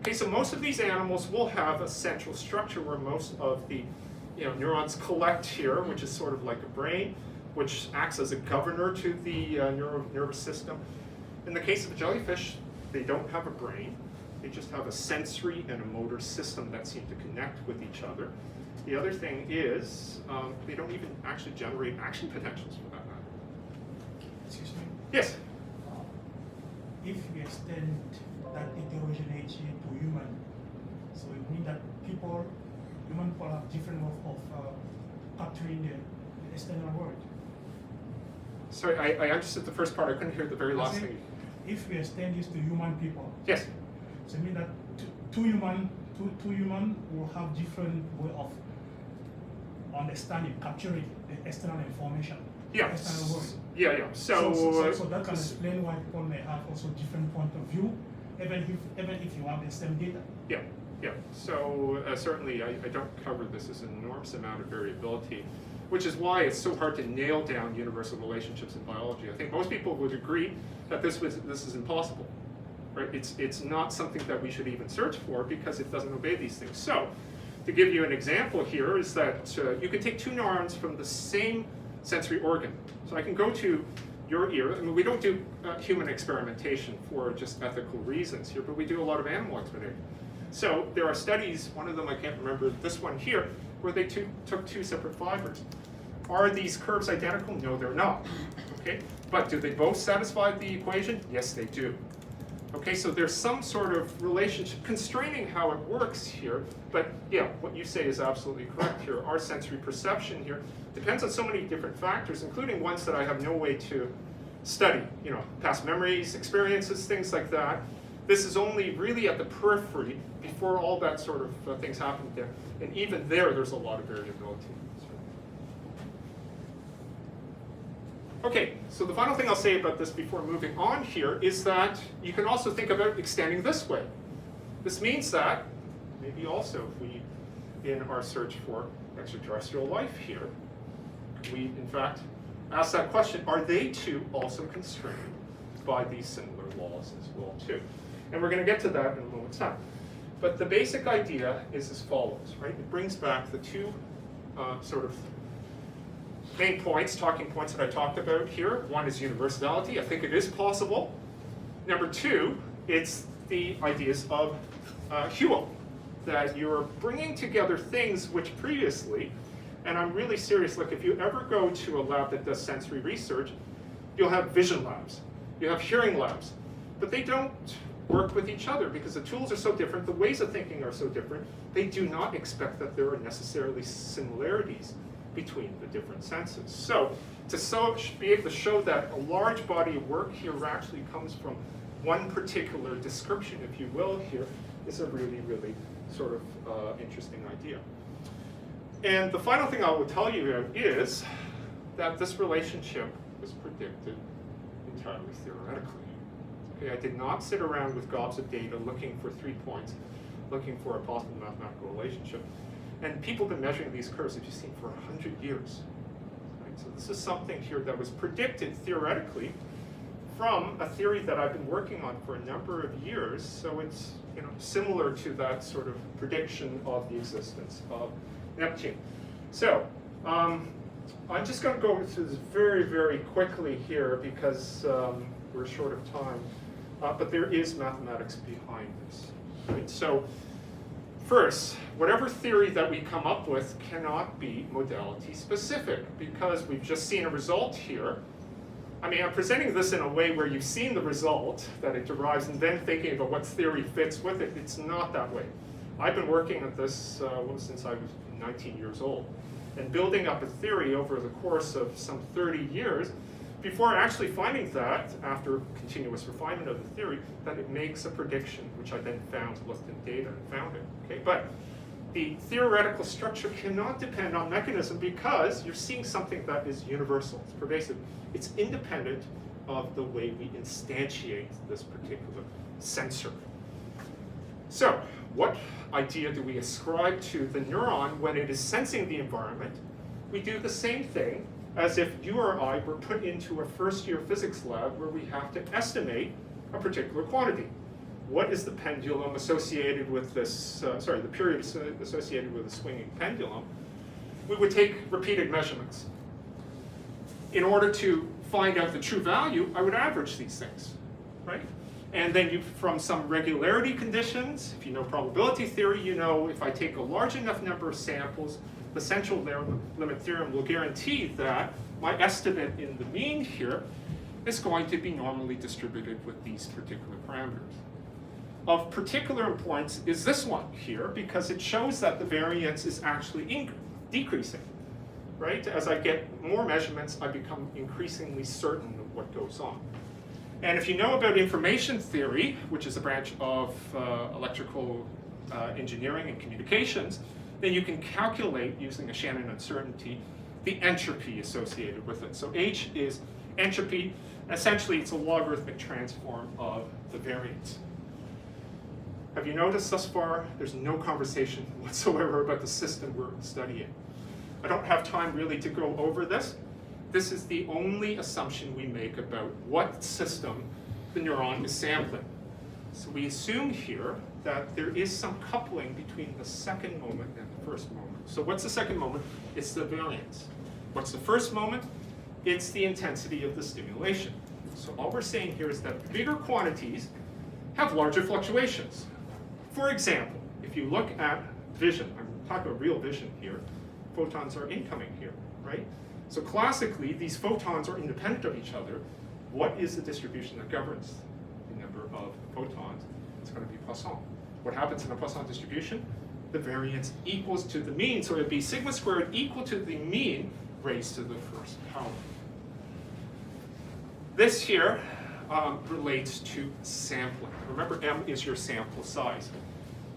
Okay, so most of these animals will have a central structure where most of the neurons collect here, which is sort of like a brain, which acts as a governor to the nervous system. In the case of a jellyfish, they don't have a brain. They just have a sensory and a motor system that seem to connect with each other. The other thing is, they don't even actually generate action potentials for that matter. Excuse me? Yes? If we extend that heterogeneity to human, so it means that human people have different way of capturing the external world. Sorry, I understood the first part. I couldn't hear the very last thing. If we extend this to human people, Yes. so it means that two human will have different way of understanding, capturing the external information. Yeah. External world. Yeah. So that can explain why people may have also different point of view even if you have the same data. Yeah, yeah. So certainly I don't cover this as an enormous amount of variability, which is why it's so hard to nail down universal relationships in biology. I think most people would agree that this is impossible, right? It's not something that we should even search for because it doesn't obey these things. So to give you an example here is that you can take two neurons from the same sensory organ. So I can go to your ear. I mean, we don't do human experimentation for just ethical reasons here, but we do a lot of animal experimentation. So there are studies, one of them I can't remember, this one here, where they took two separate fibers. Are these curves identical? No, they're not. Okay, but do they both satisfy the equation? Yes, they do. Okay, so there's some sort of relationship constraining how it works here, but yeah, what you say is absolutely correct here. Our sensory perception here depends on so many different factors, including ones that I have no way to study, you know, past memories, experiences, things like that. This is only really at the periphery before all that sort of things happen there. And even there's a lot of variability. Okay, so the final thing I'll say about this before moving on here is that you can also think about extending this way. This means that maybe also if we, in our search for extraterrestrial life here, we in fact ask that question, are they too also constrained by these similar laws as well too? And we're going to get to that in a moment's time. But the basic idea is as follows, right? It brings back the two sort of main points, talking points that I talked about here. One is universality. I think it is possible. Number two, it's the ideas of Whewell, that you're bringing together things which previously, and I'm really serious, like if you ever go to a lab that does sensory research, you'll have vision labs, you have hearing labs, but they don't work with each other because the tools are so different, the ways of thinking are so different, they do not expect that there are necessarily similarities between the different senses. So to be able to show that a large body of work here actually comes from one particular description, if you will, here, is a really, really sort of interesting idea. And the final thing I will tell you is that this relationship was predicted entirely theoretically. Okay, I did not sit around with gobs of data looking for 3 points, looking for a possible mathematical relationship. And people have been measuring these curves, if you've seen, for 100 years. Right? So this is something here that was predicted theoretically from a theory that I've been working on for a number of years. So it's similar to that sort of prediction of the existence of Neptune. So I'm just going to go through this very, very quickly here because we're short of time. But there is mathematics behind this. Right? So first, whatever theory that we come up with cannot be modality specific because we've just seen a result here. I mean, I'm presenting this in a way where you've seen the result that it derives and then thinking about what theory fits with it. It's not that way. I've been working at this since I was 19 years old and building up a theory over the course of some 30 years before actually finding that, after continuous refinement of the theory, that it makes a prediction, which I then found, looked in data and found it. Okay, but the theoretical structure cannot depend on mechanism because you're seeing something that is universal, it's pervasive. It's independent of the way we instantiate this particular sensor. So, what idea do we ascribe to the neuron when it is sensing the environment? We do the same thing as if you or I were put into a first-year physics lab where we have to estimate a particular quantity. What is the pendulum associated with this, the period associated with a swinging pendulum? We would take repeated measurements. In order to find out the true value, I would average these things, right? And then from some regularity conditions, if you know probability theory, you know if I take a large enough number of samples, the central limit theorem will guarantee that my estimate in the mean here is going to be normally distributed with these particular parameters. Of particular importance is this one here because it shows that the variance is actually decreasing, right? As I get more measurements, I become increasingly certain of what goes on. And if you know about information theory, which is a branch of electrical engineering and communications, then you can calculate, using a Shannon uncertainty, the entropy associated with it. So H is entropy. Essentially, it's a logarithmic transform of the variance. Have you noticed thus far, there's no conversation whatsoever about the system we're studying. I don't have time really to go over this. This is the only assumption we make about what system the neuron is sampling. So we assume here that there is some coupling between the second moment and the first moment. So what's the second moment? It's the variance. What's the first moment? It's the intensity of the stimulation. So all we're saying here is that bigger quantities have larger fluctuations. For example, if you look at vision, I'm talking about real vision here, photons are incoming here, right? So classically, these photons are independent of each other. What is the distribution that governs the number of photons? It's going to be Poisson. What happens in a Poisson distribution? The variance equals to the mean, so it would be sigma squared equal to the mean raised to the first power. This here relates to sampling. Remember, M is your sample size.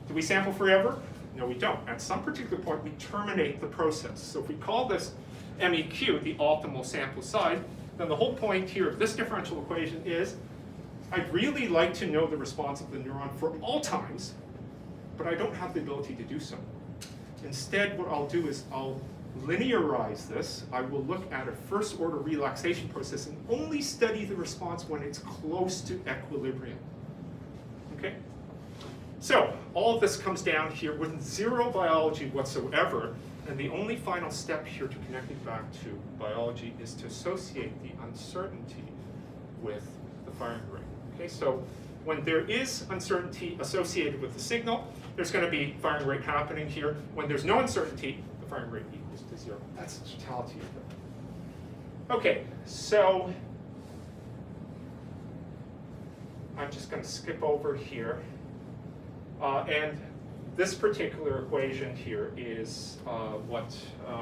Do we sample forever? No, we don't. At some particular point, we terminate the process. So if we call this MEQ, the optimal sample size, then the whole point here of this differential equation is I'd really like to know the response of the neuron for all times, but I don't have the ability to do so. Instead, what I'll do is I'll linearize this. I will look at a first order relaxation process and only study the response when it's close to equilibrium. Okay? So all of this comes down here with zero biology whatsoever, and the only final step here to connecting back to biology is to associate the uncertainty with the firing rate. Okay, so when there is uncertainty associated with the signal, there's going to be firing rate happening here. When there's no uncertainty, the firing rate equals to zero. That's the totality of it. Okay, so I'm just going to skip over here. And this particular equation here is what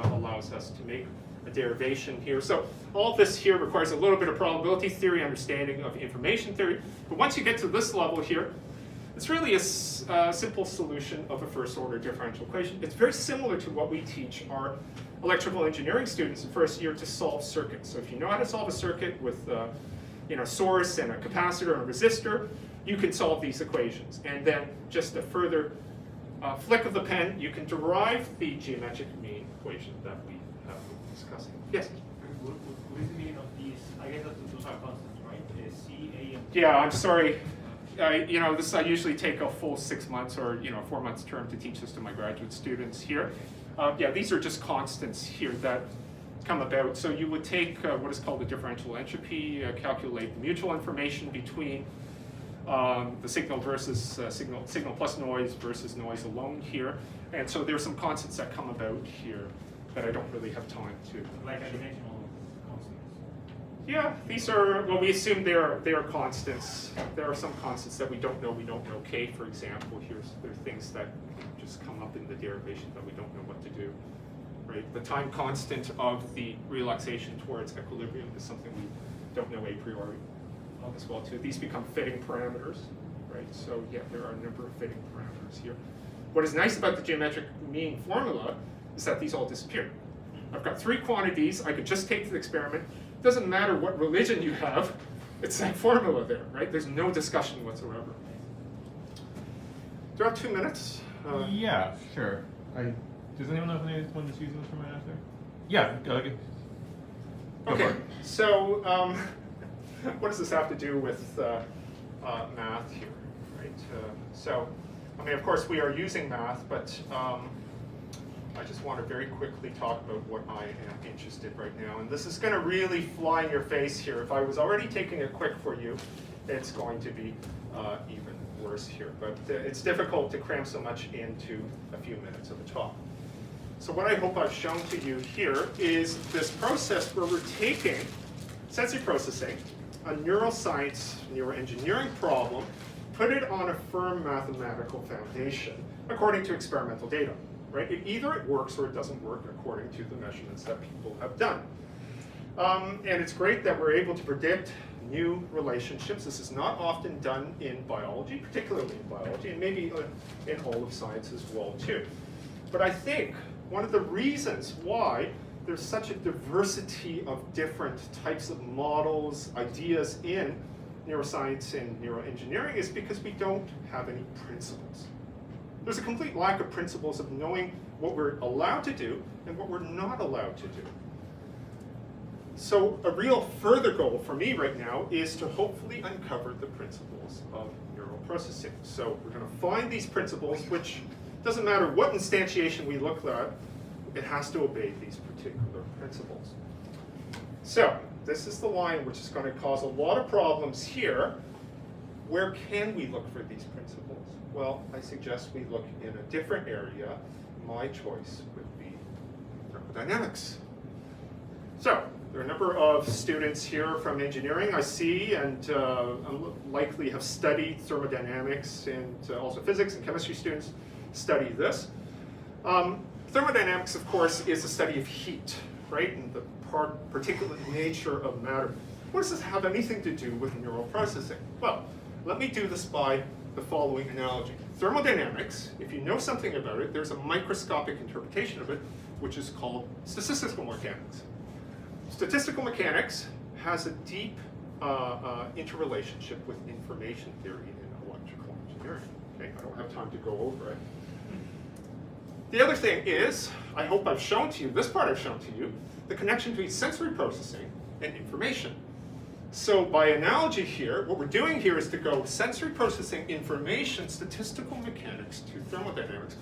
allows us to make a derivation here. So all this here requires a little bit of probability theory, understanding of information theory. But once you get to this level here, it's really a simple solution of a first order differential equation. It's very similar to what we teach our electrical engineering students in first year to solve circuits. So if you know how to solve a circuit with source and a capacitor and a resistor, you can solve these equations. And then just a further flick of the pen, you can derive the geometric mean equation that we have been discussing. Yes? What is the meaning of these? I guess that those are constants, right? C, A, and Yeah, I'm sorry. I usually take a full 6 months or 4 months term to teach this to my graduate students here. Yeah, these are just constants here that come about. So you would take what is called the differential entropy, calculate the mutual information between the signal versus signal plus noise versus noise alone here. And so there's some constants that come about here that I don't really have time to. like a dimensional constants. Yeah, these are, well, we assume they are constants. There are some constants that we don't know. K, for example, there are things that just come up in the derivation that we don't know what to do. Right? The time constant of the relaxation towards equilibrium is something we don't know a priori as well too. These become fitting parameters, right? So yeah, there are a number of fitting parameters here. What is nice about the geometric mean formula is that these all disappear. I've got 3 quantities. I could just take the experiment. It doesn't matter what religion you have. It's that formula there, right? There's no discussion whatsoever. Do I have 2 minutes? Yeah, sure. Does anyone know if anyone is using this for my answer? Yeah, go ahead. Go Okay, for it. so what does this have to do with math here, right? So, I mean, of course, we are using math, but I just want to very quickly talk about what I am interested right now. And this is going to really fly in your face here. If I was already taking it quick for you, it's going to be even worse here. But it's difficult to cram so much into a few minutes of a talk. So what I hope I've shown to you here is this process where we're taking sensory processing, a neuroscience, neuroengineering problem, put it on a firm mathematical foundation according to experimental data, right? Either it works or it doesn't work according to the measurements that people have done. And it's great that we're able to predict new relationships. This is not often done in biology, particularly in biology, and maybe in all of science as well too. But I think one of the reasons why there's such a diversity of different types of models, ideas in neuroscience and neuroengineering is because we don't have any principles. There's a complete lack of principles of knowing what we're allowed to do and what we're not allowed to do. So a real further goal for me right now is to hopefully uncover the principles of neural processing. So we're going to find these principles, which doesn't matter what instantiation we look at, it has to obey these particular principles. So this is the line which is going to cause a lot of problems here. Where can we look for these principles? Well, I suggest we look in a different area. My choice would be thermodynamics. So there are a number of students here from engineering I see, and likely have studied thermodynamics, and also physics and chemistry students study this. Thermodynamics, of course, is the study of heat, right, and the particular nature of matter. What does this have anything to do with neural processing? Well, let me do this by the following analogy. Thermodynamics, if you know something about it, there's a microscopic interpretation of it, which is called statistical mechanics. Statistical mechanics has a deep interrelationship with information theory in electrical engineering. Okay, I don't have time to go over it. The other thing is, I hope I've shown to you, this part I've shown to you, the connection between sensory processing and information. So by analogy here, what we're doing here is to go sensory processing, information, statistical mechanics to thermodynamics.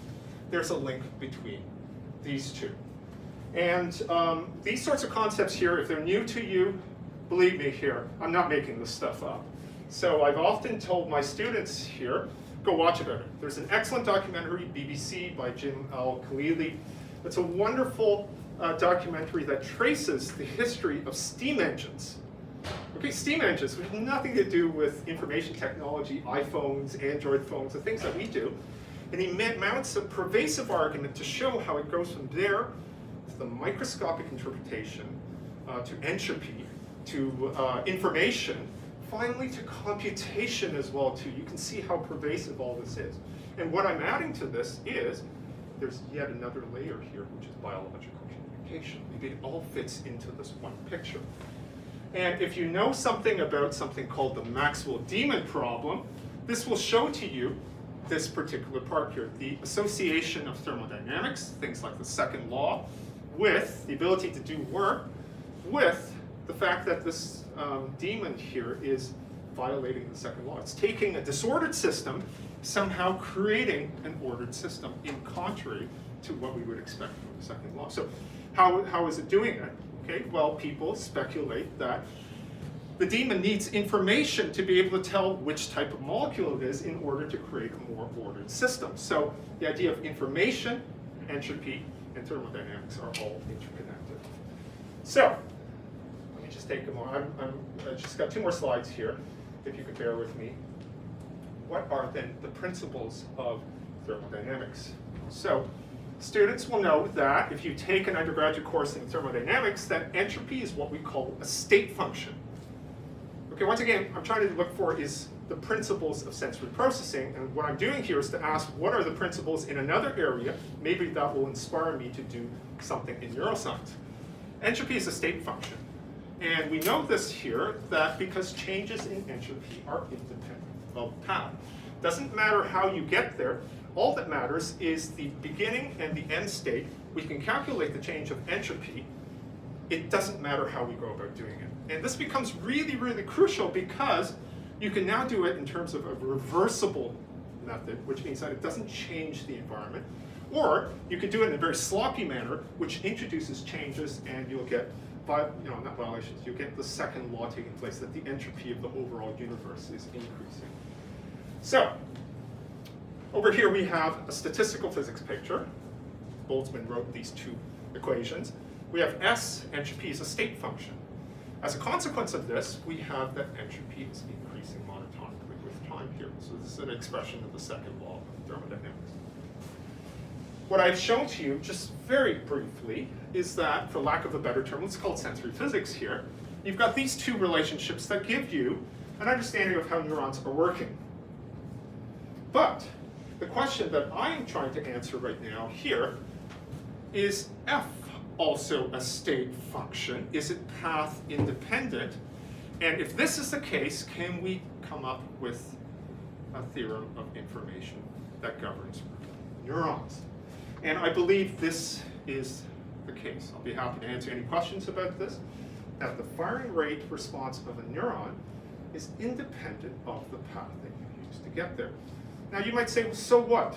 There's a link between these two. And these sorts of concepts here, if they're new to you, believe me here, I'm not making this stuff up. So I've often told my students here, go watch about it. There's an excellent documentary, BBC, by Jim Al-Khalili. It's a wonderful documentary that traces the history of steam engines. Okay, steam engines, which have nothing to do with information technology, iPhones, Android phones, the things that we do. And he mounts a pervasive argument to show how it goes from there to the microscopic interpretation, to entropy, to information, finally to computation as well too. You can see how pervasive all this is. And what I'm adding to this is, there's yet another layer here, which is biological communication. Maybe it all fits into this one picture. And if you know something about something called the Maxwell-Demon problem, this will show to you this particular part here, the association of thermodynamics, things like the second law, with the ability to do work, with the fact that this demon here is violating the second law. It's taking a disordered system, somehow creating an ordered system, in contrary to what we would expect from the second law. So how is it doing it? Okay, well, people speculate that the demon needs information to be able to tell which type of molecule it is in order to create a more ordered system. So the idea of information, entropy, and thermodynamics are all interconnected. So let me just take a moment. I just got 2 more slides here, if you could bear with me. What are then the principles of thermodynamics? So students will know that if you take an undergraduate course in thermodynamics, that entropy is what we call a state function. Okay, once again, I'm trying to look for is the principles of sensory processing, and what I'm doing here is to ask what are the principles in another area. Maybe that will inspire me to do something in neuroscience. Entropy is a state function, and we know this here that because changes in entropy are independent of path. Doesn't matter how you get there, all that matters is the beginning and the end state. We can calculate the change of entropy. It doesn't matter how we go about doing it. And this becomes really, really crucial because you can now do it in terms of a reversible method, which means that it doesn't change the environment. Or you could do it in a very sloppy manner, which introduces changes, and you'll get, not violations, you'll get the second law taking place, that the entropy of the overall universe is increasing. So, over here we have a statistical physics picture. Boltzmann wrote these 2 equations. We have S, entropy is a state function. As a consequence of this, we have that entropy is increasing monotonically with time here. So this is an expression of the second law of thermodynamics. What I've shown to you, just very briefly, is that, for lack of a better term, let's call it sensory physics here. You've got these 2 relationships that give you an understanding of how neurons are working. But the question that I'm trying to answer right now here is F also a state function? Is it path independent? And if this is the case, can we come up with a theorem of information that governs neurons? And I believe this is the case. I'll be happy to answer any questions about this. That the firing rate response of a neuron is independent of the path that you use to get there. Now you might say, well, so what?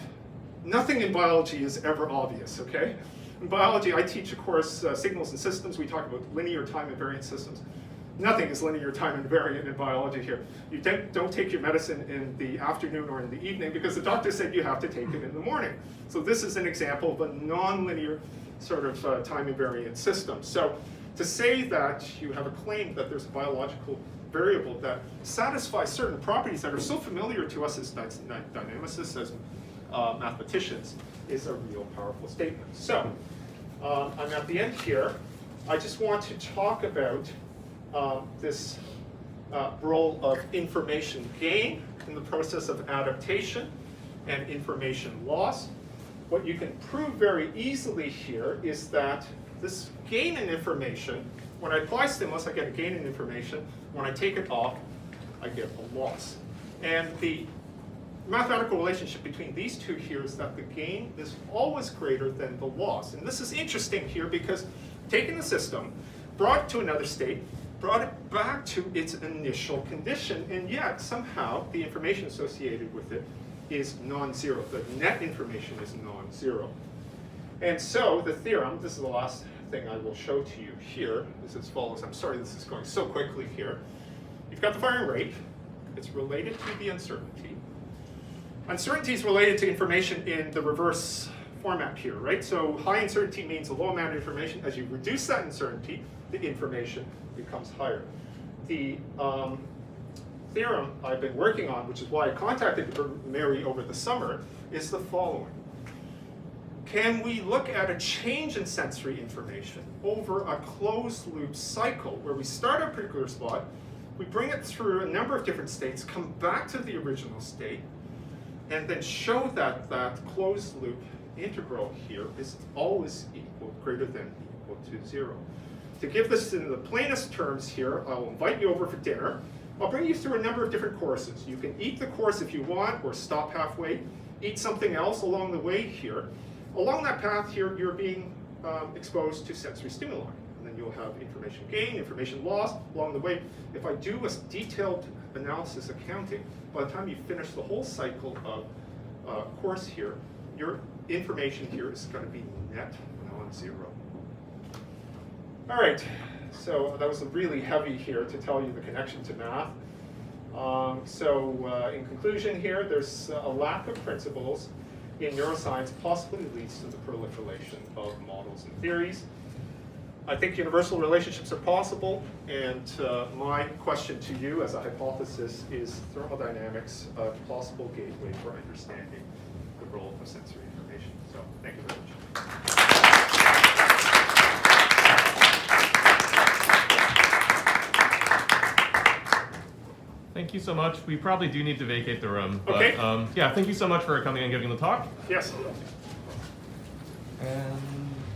Nothing in biology is ever obvious, okay? In biology, I teach a course, Signals and Systems. We talk about linear time invariant systems. Nothing is linear time invariant in biology here. You don't take your medicine in the afternoon or in the evening because the doctor said you have to take it in the morning. So this is an example of a non-linear sort of time invariant system. So to say that you have a claim that there's a biological variable that satisfies certain properties that are so familiar to us as dynamicists, as mathematicians, is a real powerful statement. So I'm at the end here. I just want to talk about this role of information gain in the process of adaptation and information loss. What you can prove very easily here is that this gain in information, when I apply stimulus, I get a gain in information. When I take it off, I get a loss. And the mathematical relationship between these two here is that the gain is always greater than the loss. And this is interesting here because taking the system, brought it to another state, brought it back to its initial condition, and yet somehow the information associated with it is non-zero. The net information is non-zero. And so the theorem, this is the last thing I will show to you here, is as follows. I'm sorry this is going so quickly here. You've got the firing rate. It's related to the uncertainty. Uncertainty is related to information in the reverse format here, right? So high uncertainty means a low amount of information. As you reduce that uncertainty, the information becomes higher. The theorem I've been working on, which is why I contacted Mary over the summer, is the following. Can we look at a change in sensory information over a closed loop cycle where we start at a particular spot, we bring it through a number of different states, come back to the original state, and then show that that closed loop integral here is always equal, greater than equal to 0. To give this in the plainest terms here, I'll invite you over for dinner. I'll bring you through a number of different courses. You can eat the course if you want, or stop halfway, eat something else along the way here. Along that path here, you're being exposed to sensory stimuli. And then you'll have information gain, information loss along the way. If I do a detailed analysis accounting, by the time you finish the whole cycle of course here, your information here is going to be net non-zero. All right, so that was really heavy here to tell you the connection to math. In conclusion here, there's a lack of principles in neuroscience possibly leads to the proliferation of models and theories. I think universal relationships are possible, and my question to you as a hypothesis is thermodynamics a possible gateway for understanding the role of sensory information. So thank you very much. Thank you so much. We probably do need to vacate the room. But, Okay. yeah, thank you so much for coming and giving the talk. Yes. And